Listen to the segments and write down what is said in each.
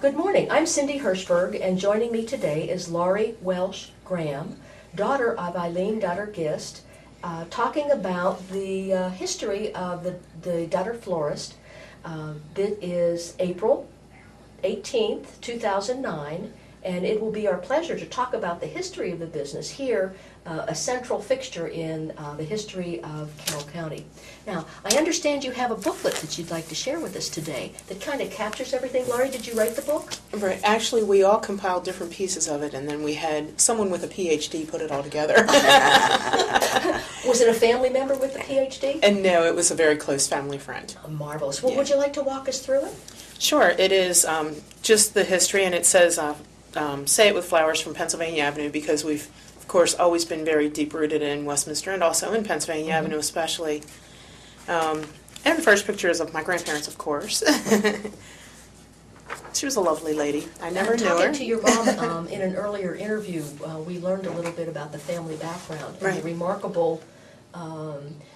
Good morning. I'm Cindy Hirschberg, and joining me today is Laurie Grahm, daughter of Eileen Dudder Gist, talking about the history of the Dudder Florist. It is April 18th, 2009, and it will be our pleasure to talk about the history of the business here, a central fixture in the history of Carroll County. Now, I understand you have a booklet that you'd like to share with us today that kind of captures everything. Laurie, did you write the book? Right. Actually, we all compiled different pieces of it, and then we had someone with a PhD put it all together. Was it a family member with a PhD? And no, it was a very close family friend. Marvelous. Well, Yeah. would you like to walk us through it? Sure. It is just the history, and it says, say it with flowers from Pennsylvania Avenue, because we've, of course, always been very deep-rooted in Westminster and also in Pennsylvania Avenue especially. And the first picture is of my grandparents, of course. She was a lovely lady. I never knew her. Talking to your mom in an earlier interview, we learned a little bit about the family background and the remarkable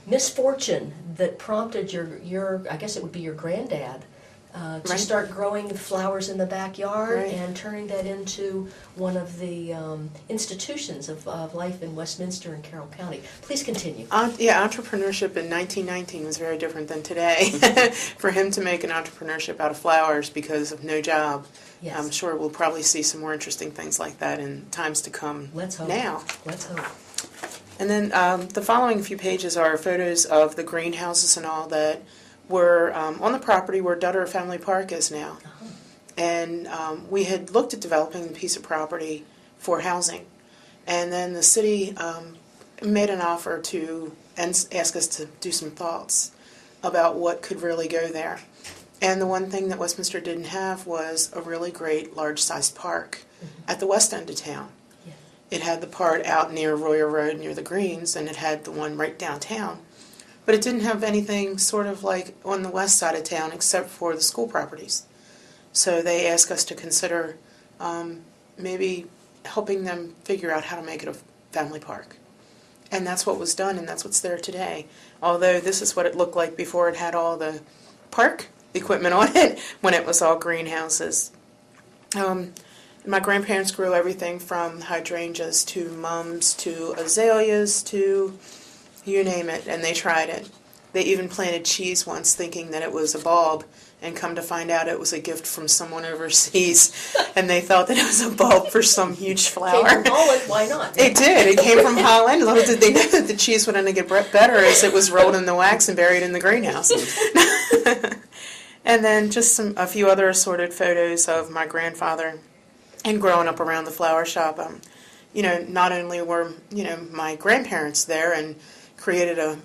misfortune that prompted your I guess it would be your granddad, to start growing flowers in the backyard and turning that into one of the institutions of life in Westminster and Carroll County. Please continue. Yeah, entrepreneurship in 1919 was very different than today. For him to make an entrepreneurship out of flowers because of no job, Yes. I'm sure we'll probably see some more interesting things like that in times to come. Let's hope. Now. Let's hope. And then the following few pages are photos of the greenhouses and all that were on the property where Dudder Family Park is now. And we had looked at developing a piece of property for housing. And then the city made an offer to ask us to do some thoughts about what could really go there. And the one thing that Westminster didn't have was a really great large-sized park at the west end of town. It had the part out near Royer Road near the Greens, and it had the one right downtown. But it didn't have anything sort of like on the west side of town except for the school properties. So they asked us to consider maybe helping them figure out how to make it a family park. And that's what was done, and that's what's there today. Although this is what it looked like before it had all the park equipment on it, when it was all greenhouses. My grandparents grew everything from hydrangeas to mums to azaleas to you name it, and they tried it. They even planted cheese once thinking that it was a bulb, and come to find out it was a gift from someone overseas, and they thought that it was a bulb for some huge flower. Came from Holland, why not? It did. It came from Holland. Little did they know that the cheese would only get better as it was rolled in the wax and buried in the greenhouse. And then just a few other assorted photos of my grandfather and growing up around the flower shop. Not only were, my grandparents there and created a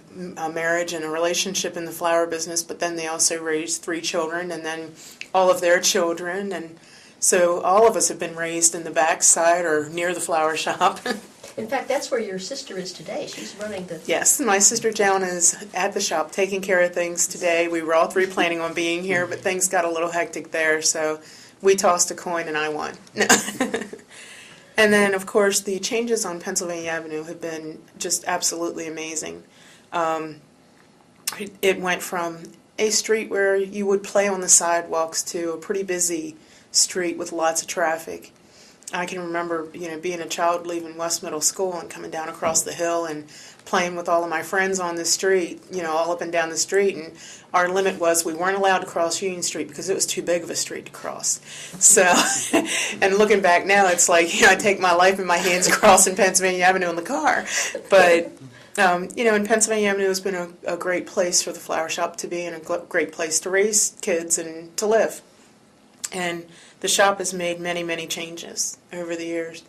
marriage and a relationship in the flower business, but then they also raised 3 children and then all of their children. And so all of us have been raised in the backside or near the flower shop. In fact, that's where your sister is today. She's running the... Yes, my sister Joan is at the shop taking care of things today. We were all 3 planning on being here, but things got a little hectic there, so we tossed a coin and I won. And then, of course, the changes on Pennsylvania Avenue have been just absolutely amazing. It went from a street where you would play on the sidewalks to a pretty busy street with lots of traffic. I can remember, being a child leaving West Middle School and coming down across the hill and playing with all of my friends on the street, all up and down the street. And our limit was we weren't allowed to cross Union Street because it was too big of a street to cross. So, and looking back now, it's like, I take my life in my hands crossing Pennsylvania Avenue in the car. But, and Pennsylvania Avenue has been a great place for the flower shop to be and a great place to raise kids and to live. And the shop has made many, many changes over the years.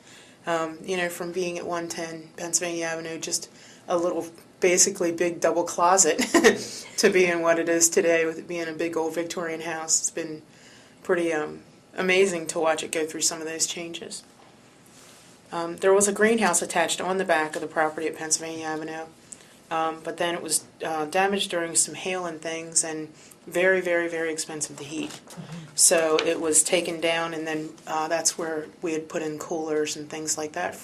From being at 110 Pennsylvania Avenue, just a little, basically big double closet, to being what it is today with it being a big old Victorian house. It's been pretty amazing to watch it go through some of those changes. There was a greenhouse attached on the back of the property at Pennsylvania Avenue, but then it was damaged during some hail and things, and very, very, very expensive to heat. So it was taken down, and then that's where we had put in coolers and things like that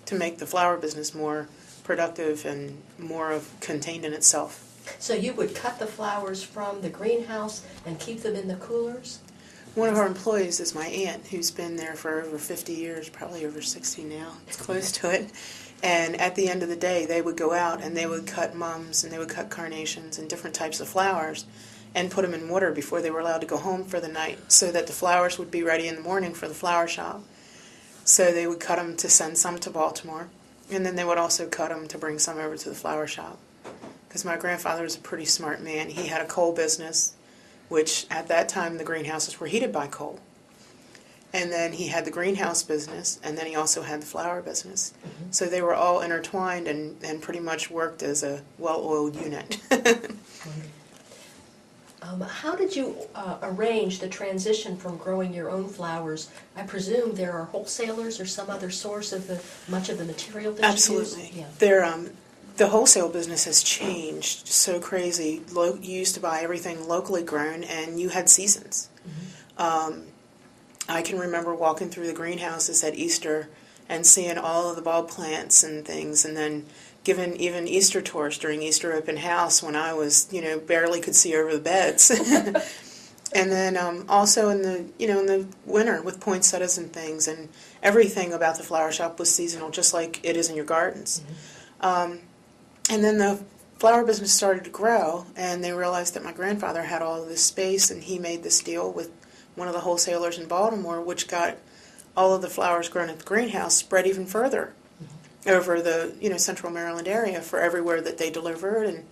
to make the flower business more productive and more contained in itself. So you would cut the flowers from the greenhouse and keep them in the coolers? One of our employees is my aunt, who's been there for over 50 years, probably over 60 now. It's close to it. And at the end of the day, they would go out and they would cut mums and they would cut carnations and different types of flowers and put them in water before they were allowed to go home for the night so that the flowers would be ready in the morning for the flower shop. So they would cut them to send some to Baltimore, and then they would also cut them to bring some over to the flower shop. Because my grandfather was a pretty smart man. He had a coal business, which at that time the greenhouses were heated by coal. And then he had the greenhouse business, and then he also had the flower business. Mm-hmm. So they were all intertwined and pretty much worked as a well-oiled unit. How did you arrange the transition from growing your own flowers? I presume there are wholesalers or some other source of much of the material that Absolutely. you use? Yeah. The wholesale business has changed so crazy. You used to buy everything locally grown, and you had seasons. Mm-hmm. I can remember walking through the greenhouses at Easter and seeing all of the bulb plants and things, and then given even Easter tours during Easter open house when I was, barely could see over the beds. And then also in the winter with poinsettias and things, and everything about the flower shop was seasonal, just like it is in your gardens. Mm-hmm. And then the flower business started to grow, and they realized that my grandfather had all of this space, and he made this deal with one of the wholesalers in Baltimore, which got all of the flowers grown at the greenhouse spread even further over the central Maryland area for everywhere that they delivered,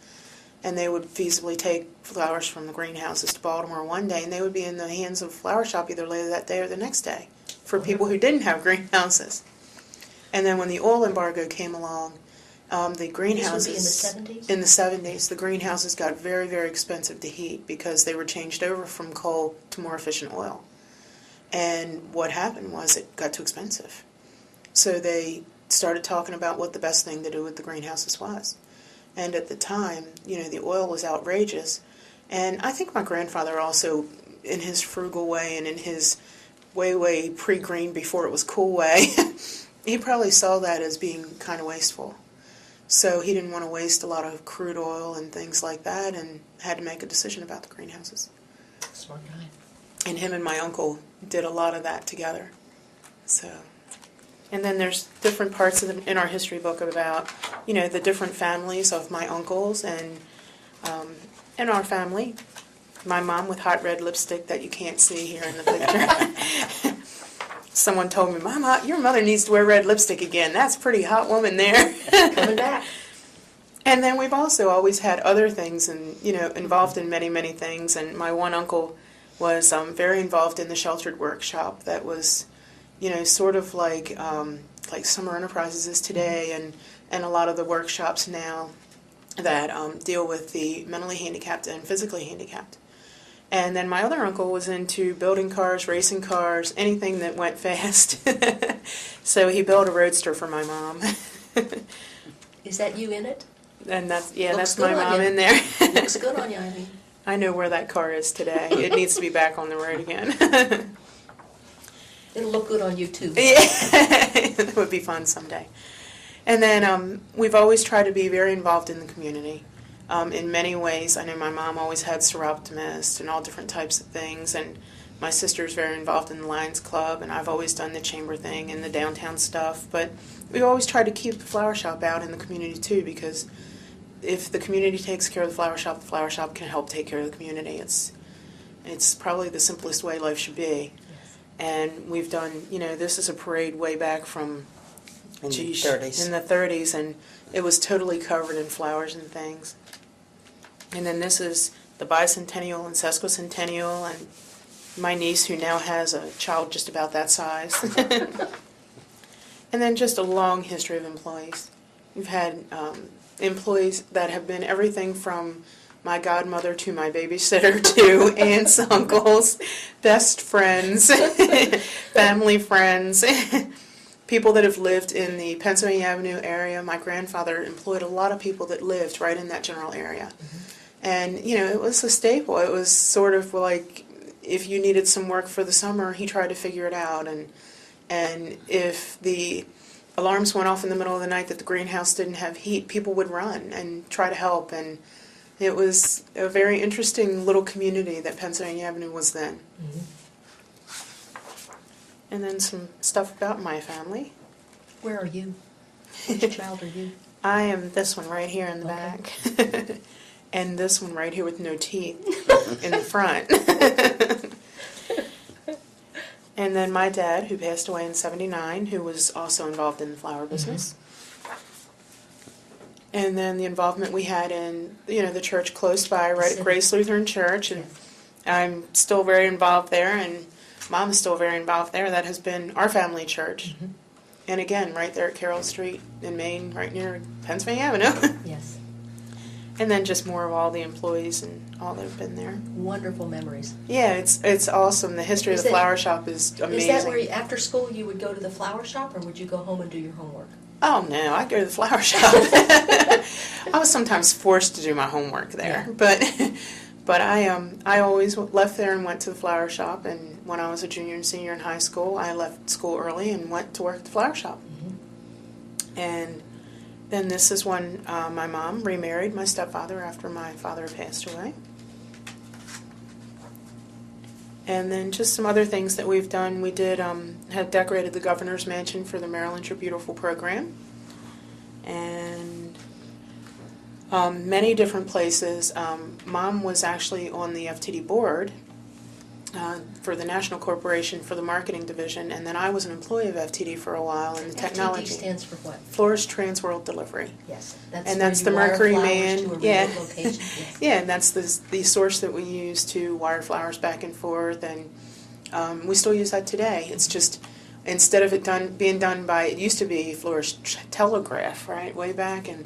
and they would feasibly take flowers from the greenhouses to Baltimore one day, and they would be in the hands of a flower shop either later that day or the next day for people who didn't have greenhouses. And then when the oil embargo came along, the greenhouses... This would be in the 70s? In the 70s, the greenhouses got very, very expensive to heat because they were changed over from coal to more efficient oil. And what happened was it got too expensive. So they started talking about what the best thing to do with the greenhouses was. And at the time, the oil was outrageous. And I think my grandfather also, in his frugal way and in his way pre-green before it was cool way, he probably saw that as being kind of wasteful. So he didn't want to waste a lot of crude oil and things like that, and had to make a decision about the greenhouses. Smart guy. And him and my uncle did a lot of that together. So, and then there's different parts in our history book about, the different families of my uncles and our family. My mom with hot red lipstick that you can't see here in the picture. Someone told me, Mama, your mother needs to wear red lipstick again. That's a pretty hot woman there. Coming back. And then we've also always had other things and, involved in many, many things. And my one uncle was very involved in the sheltered workshop that was, sort of like Summer Enterprises is today, and a lot of the workshops now that deal with the mentally handicapped and physically handicapped. And then my other uncle was into building cars, racing cars, anything that went fast. So he built a roadster for my mom. Is that you in it? And that's Looks my mom in there. Looks good on you, Eileen. I know where that car is today. It needs to be back on the road again. It'll look good on you too. Yeah, that would be fun someday. And then we've always tried to be very involved in the community. In many ways, I know my mom always had Seroptimist and all different types of things, and my sister's very involved in the Lions Club, and I've always done the chamber thing and the downtown stuff, but we've always tried to keep the flower shop out in the community too, because if the community takes care of the flower shop can help take care of the community. It's probably the simplest way life should be. Yes. And we've done, this is a parade way back from in the 30s. In the 30s, and it was totally covered in flowers and things. And then this is the bicentennial and sesquicentennial, and my niece who now has a child just about that size. And then just a long history of employees. We've had employees that have been everything from my godmother to my babysitter to aunts, uncles, best friends, family friends, people that have lived in the Pennsylvania Avenue area. My grandfather employed a lot of people that lived right in that general area. Mm-hmm. And, it was a staple. It was sort of like if you needed some work for the summer, he tried to figure it out. And if the alarms went off in the middle of the night that the greenhouse didn't have heat, people would run and try to help. And it was a very interesting little community that Pennsylvania Avenue was then. Mm-hmm. And then some stuff about my family. Where are you? Which child are you? I am this one right here in the Okay. back. And this one right here with no teeth in the front. And then my dad, who passed away in '79, who was also involved in the flower business. And then the involvement we had in, the church close by, right at Grace Lutheran Church, and I'm still very involved there, and Mom is still very involved there. That has been our family church. Mm-hmm. And again, right there at Carroll Street in Maine, right near Pennsylvania Avenue. Yes. And then just more of all the employees and all that have been there. Wonderful memories. Yeah, it's awesome. The history of the flower shop is amazing. Is that where, after school, you would go to the flower shop, or would you go home and do your homework? Oh, no, I'd go to the flower shop. I was sometimes forced to do my homework there. Yeah. But I always left there and went to the flower shop. And when I was a junior and senior in high school, I left school early and went to work at the flower shop. Mm-hmm. And then this is when my mom remarried my stepfather after my father passed away. And then just some other things that we've done. We did had decorated the governor's mansion for the Maryland You're Beautiful program. And many different places. Mom was actually on the FTD board for the National Corporation for the Marketing Division, and then I was an employee of FTD for a while in the technology. FTD stands for what? Florist Trans World Delivery. Yes. That's the Mercury Man. Yeah. Yes. Yeah, and that's the source that we use to wire flowers back and forth, and we still use that today. It's just, instead of it being done by, it used to be Florist Telegraph, right, way back, and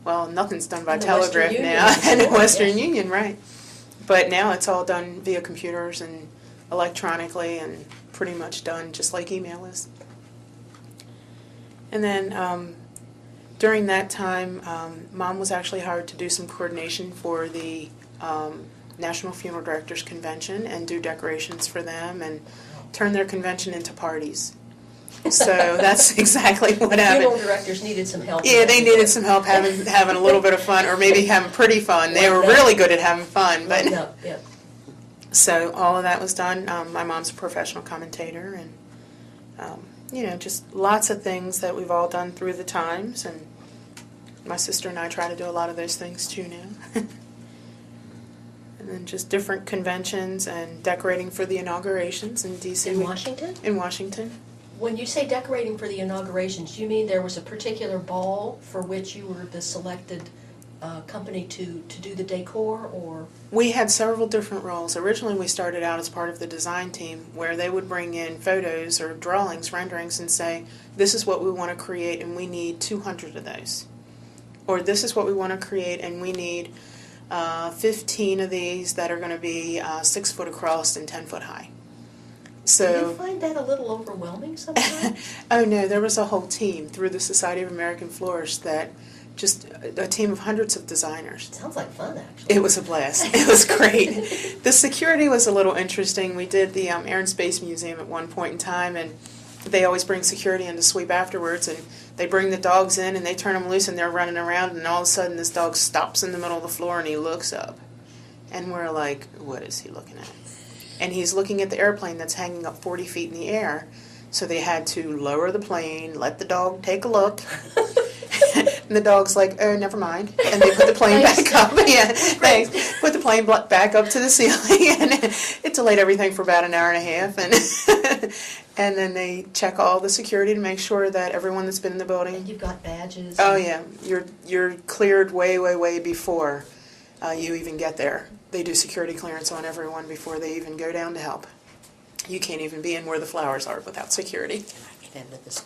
well, nothing's done by telegraph now, and the Western Union, right. But now it's all done via computers and electronically, and pretty much done just like email is. And then during that time, Mom was actually hired to do some coordination for the National Funeral Directors Convention and do decorations for them and turn their convention into parties. So that's exactly what happened. Funeral directors needed some help. Yeah, they needed some help having a little bit of fun, or maybe having pretty fun. They were really good at having fun, but yeah. So all of that was done. My mom's a professional commentator, and just lots of things that we've all done through the times. And my sister and I try to do a lot of those things too now. And then just different conventions and decorating for the inaugurations in D.C. In Washington? In Washington. When you say decorating for the inaugurations, you mean there was a particular ball for which you were the selected company to do the decor, or? We had several different roles. Originally we started out as part of the design team, where they would bring in photos or drawings, renderings, and say, this is what we want to create and we need 200 of those. Or this is what we want to create and we need 15 of these that are going to be 6 foot across and 10 foot high. So, do you find that a little overwhelming sometimes? Oh no, there was a whole team through the Society of American Florists, that just a team of hundreds of designers. Sounds like fun, actually. It was a blast. It was great. The security was a little interesting. We did the Air and Space Museum at one point in time, and they always bring security in to sweep afterwards, and they bring the dogs in and they turn them loose and they're running around, and all of a sudden this dog stops in the middle of the floor and he looks up. And we're like, what is he looking at? And he's looking at the airplane that's hanging up 40 feet in the air. So they had to lower the plane, let the dog take a look. And the dog's like, oh, never mind. And they put the plane back up. Yeah, thanks. Put the plane back up to the ceiling. And it delayed everything for about an hour and a half. And then they check all the security to make sure that everyone that's been in the building. And you've got badges. Oh, yeah. You're cleared way, way, way before you even get there. They do security clearance on everyone before they even go down to help. You can't even be in where the flowers are without security.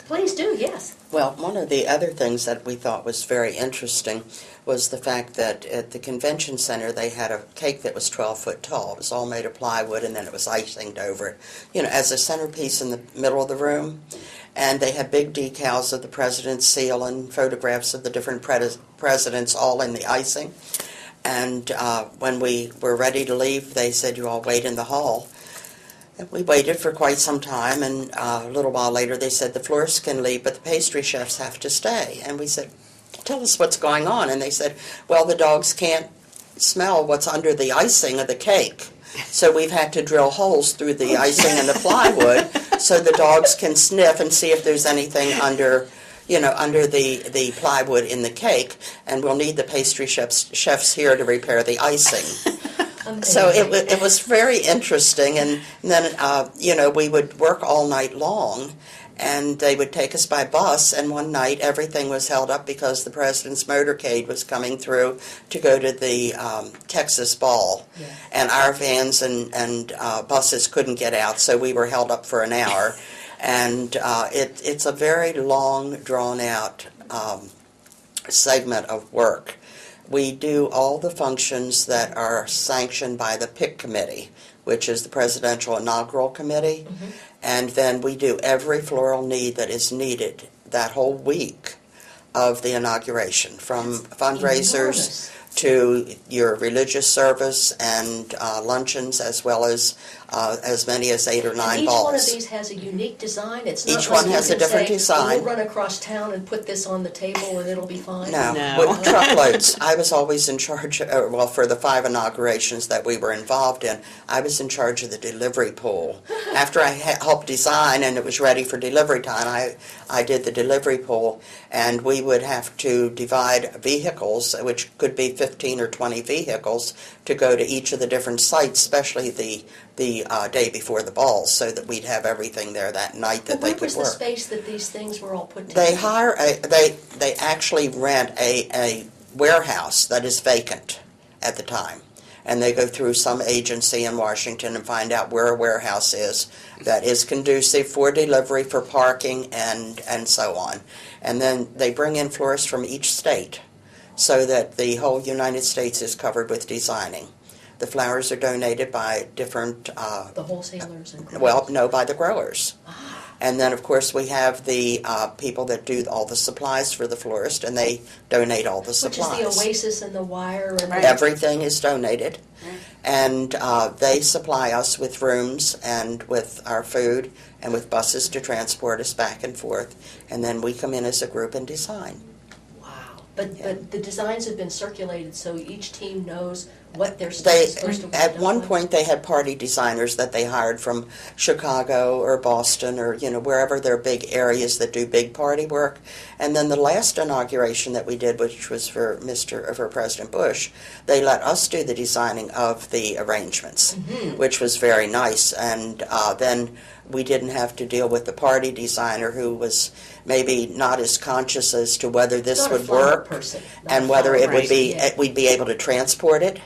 Please do, yes. Well, one of the other things that we thought was very interesting was the fact that at the convention center they had a cake that was 12 foot tall. It was all made of plywood, and then it was icinged over it, as a centerpiece in the middle of the room. And they had big decals of the president's seal and photographs of the different presidents all in the icing. And when we were ready to leave, they said, you all wait in the hall. And we waited for quite some time, and a little while later they said, the florists can leave, but the pastry chefs have to stay. And we said, tell us what's going on. And they said, well, the dogs can't smell what's under the icing of the cake. So we've had to drill holes through the icing and the plywood so the dogs can sniff and see if there's anything under, under the plywood in the cake, and we'll need the pastry chefs here to repair the icing. So it was very interesting, and then, we would work all night long, and they would take us by bus, and one night everything was held up because the president's motorcade was coming through to go to the Texas ball, Yeah. and our vans and buses couldn't get out, so we were held up for an hour, and it's a very long, drawn-out segment of work. We do all the functions that are sanctioned by the PIC committee, which is the Presidential Inaugural Committee, and then we do every floral need that is needed that whole week of the inauguration, from fundraisers enormous. to your religious service and luncheons, as well as many as 8 or 9 Each balls. one of these has a unique design. It's not Each like one you has a can different say, design. We'll run across town and put this on the table and it'll be fine. No, No. with truckloads. I was always in charge, for the 5 inaugurations that we were involved in, I was in charge of the delivery pool. After I helped design and it was ready for delivery time, I did the delivery pool, and we would have to divide vehicles, which could be 15 or 20 vehicles, to go to each of the different sites, especially the day before the balls, so that we'd have everything there that night that they Where could was the work. space that these things were all put They together? they actually rent a warehouse that is vacant at the time, and they go through some agency in Washington and find out where a warehouse is that is conducive for delivery, for parking, and so on. And then they bring in florists from each state, so that the whole United States is covered with designing. The flowers are donated by different, The wholesalers and by the growers. And then, of course, we have the people that do all the supplies for the florist, and they donate all the Which supplies. is the oasis and the wire and Right. Everything is donated, and they supply us with rooms and with our food and with buses to transport us back and forth, and then we come in as a group and design. Wow. But the designs have been circulated so each team knows what their stuff They, is supposed to at look one like. point, they had party designers that they hired from Chicago or Boston or, wherever there are big areas that do big party work. And then the last inauguration that we did, which was for President Bush, they let us do the designing of the arrangements, which was very nice. And then we didn't have to deal with the party designer, who was maybe not as conscious as to whether this Not a would flower work person, not and a whether flower it would person, be yeah. we'd be able to transport it.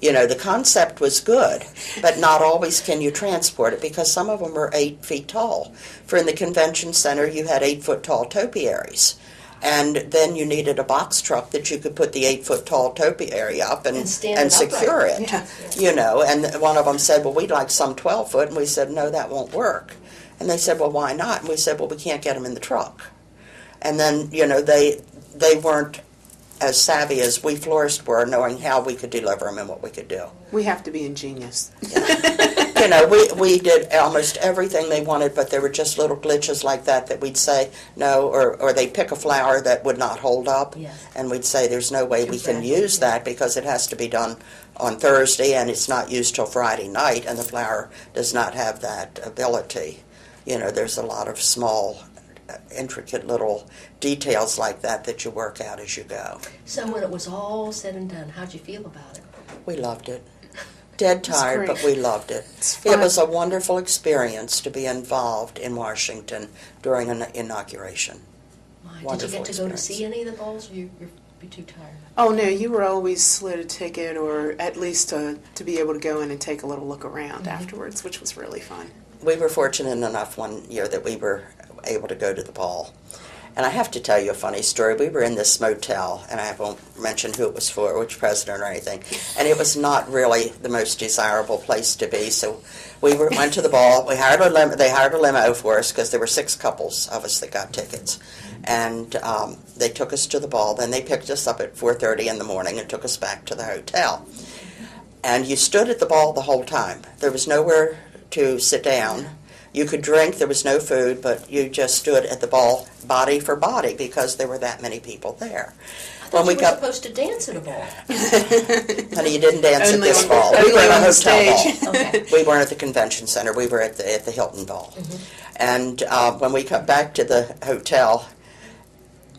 The concept was good, but not always can you transport it, because some of them are 8 feet tall. For in the convention center, you had 8-foot tall topiaries. And then you needed a box truck that you could put the 8-foot tall topiary up and stand it secure upright. it. Yeah. And one of them said, well, we'd like some 12-foot, and we said, no, that won't work. And they said, well, why not? And we said, well, we can't get them in the truck. And then, they weren't as savvy as we florists were, knowing how we could deliver them and what we could do. We have to be ingenious. We did almost everything they wanted, but there were just little glitches like that we'd say no, or they'd pick a flower that would not hold up, Yes. and we'd say there's no way Too we can fragile, use that because it has to be done on Thursday and it's not used till Friday night, and the flower does not have that ability. There's a lot of small, intricate little details like that you work out as you go. So when it was all said and done, how'd you feel about it? We loved it. Dead tired, great. but we loved it. It's It fun. was a wonderful experience to be involved in Washington during an inauguration. My, did you Wonderful get to go to experience. see any of the balls? You're be too tired. Oh, no, you were always slid a ticket, or at least to be able to go in and take a little look around afterwards, which was really fun. We were fortunate enough one year that we were able to go to the ball. And I have to tell you a funny story. We were in this motel, and I won't mention who it was for, which president or anything, and it was not really the most desirable place to be. So we went to the ball. They hired a limo for us because there were 6 couples of us that got tickets. And they took us to the ball. Then they picked us up at 4:30 in the morning and took us back to the hotel. And you stood at the ball the whole time. There was nowhere to sit down. You could drink, there was no food, but you just stood at the ball body for body because there were that many people there. I thought thought we you were supposed to dance at a ball. Honey, you didn't dance at Only this on- ball. We only were at a on the hotel stage. ball. Okay. We weren't at the convention center. We were at the Hilton Ball. And when we got back to the hotel,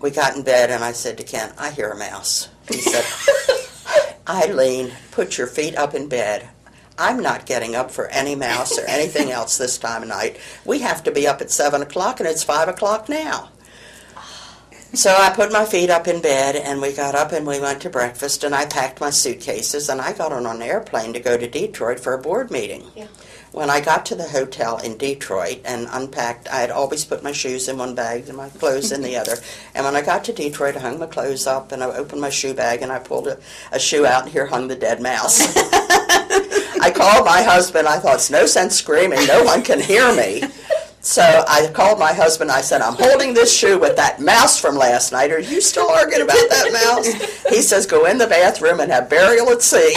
we got in bed, and I said to Ken, I hear a mouse. He said, Eileen, put your feet up in bed. I'm not getting up for any mouse or anything else this time of night. We have to be up at 7 o'clock, and it's 5 o'clock now. So I put my feet up in bed, and we got up and we went to breakfast, and I packed my suitcases, and I got on an airplane to go to Detroit for a board meeting. Yeah. When I got to the hotel in Detroit and unpacked, I had always put my shoes in one bag and my clothes in the other. And when I got to Detroit, I hung my clothes up, and I opened my shoe bag, and I pulled a shoe out, and here hung the dead mouse. I called my husband. I thought, it's no sense screaming. No one can hear me. So I called my husband. I said, I'm holding this shoe with that mouse from last night. Are you still arguing about that mouse? He says, go in the bathroom and have burial at sea.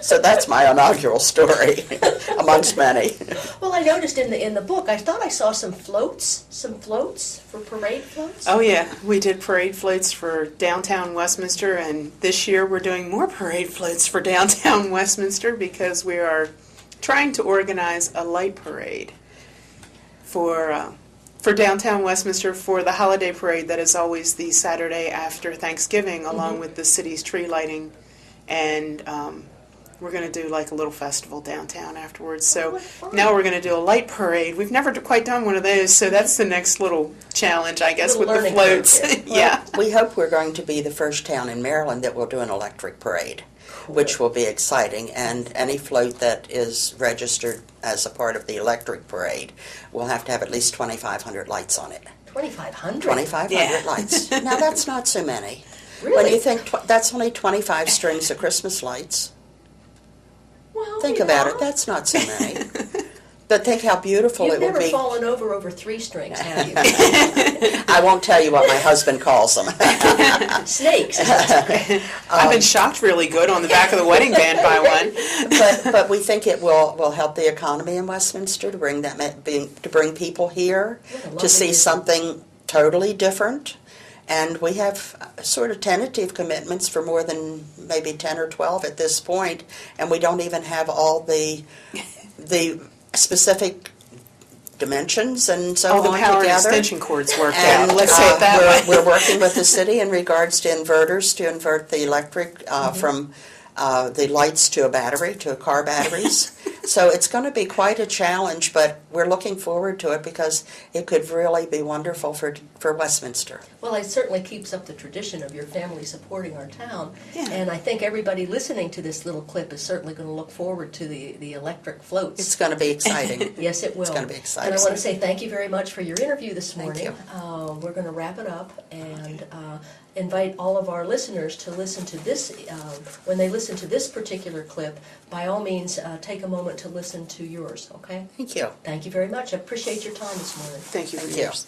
So that's my inaugural story, amongst many. Well, I noticed in the book, I thought I saw some floats for parade floats. Oh yeah, we did parade floats for downtown Westminster, and this year we're doing more parade floats for downtown Westminster because we are trying to organize a light parade for downtown Westminster for the holiday parade that is always the Saturday after Thanksgiving, along with the city's tree lighting, and we're going to do like a little festival downtown afterwards. So what fun. now we're going to do a light parade. We've never quite done one of those, so that's the next little challenge, I guess, with Little the learning curve floats. there. Yeah. We hope we're going to be the first town in Maryland that will do an electric parade, which will be exciting. And any float that is registered as a part of the electric parade will have to have at least 2,500 lights on it. 2,500? 2,500 Yeah. lights. Now, that's not so many. Really? When you think that's only 25 strings of Christmas lights. Well, Think yeah. about it. That's not so many. But think how beautiful You've it will never be. fallen over 3 strings, have you? I won't tell you what my husband calls them. Snakes. I've been shocked really good on the back of the wedding band by one. But we think it will help the economy in Westminster to bring people here What a to lovely see vision. something totally different. And we have sort of tentative commitments for more than maybe 10 or 12 at this point, and we don't even have all the specific dimensions and so All on the power and together. extension cords worked And out. Let's say it that way. we're working with the city in regards to inverters to invert the electric from the lights to a car batteries. So it's going to be quite a challenge, but we're looking forward to it because it could really be wonderful for Westminster. Well, it certainly keeps up the tradition of your family supporting our town. Yeah. And I think everybody listening to this little clip is certainly going to look forward to the electric floats. It's going to be exciting. Yes, it will. It's going to be exciting. And I want to say thank you very much for your interview this Thank morning. you. We're going to wrap it up and invite all of our listeners to listen to this. When they listen to this particular clip, by all means, take a moment to listen to yours, okay? Thank you. Thank you very much. I appreciate your time this morning. Thank you for Thank you. yours.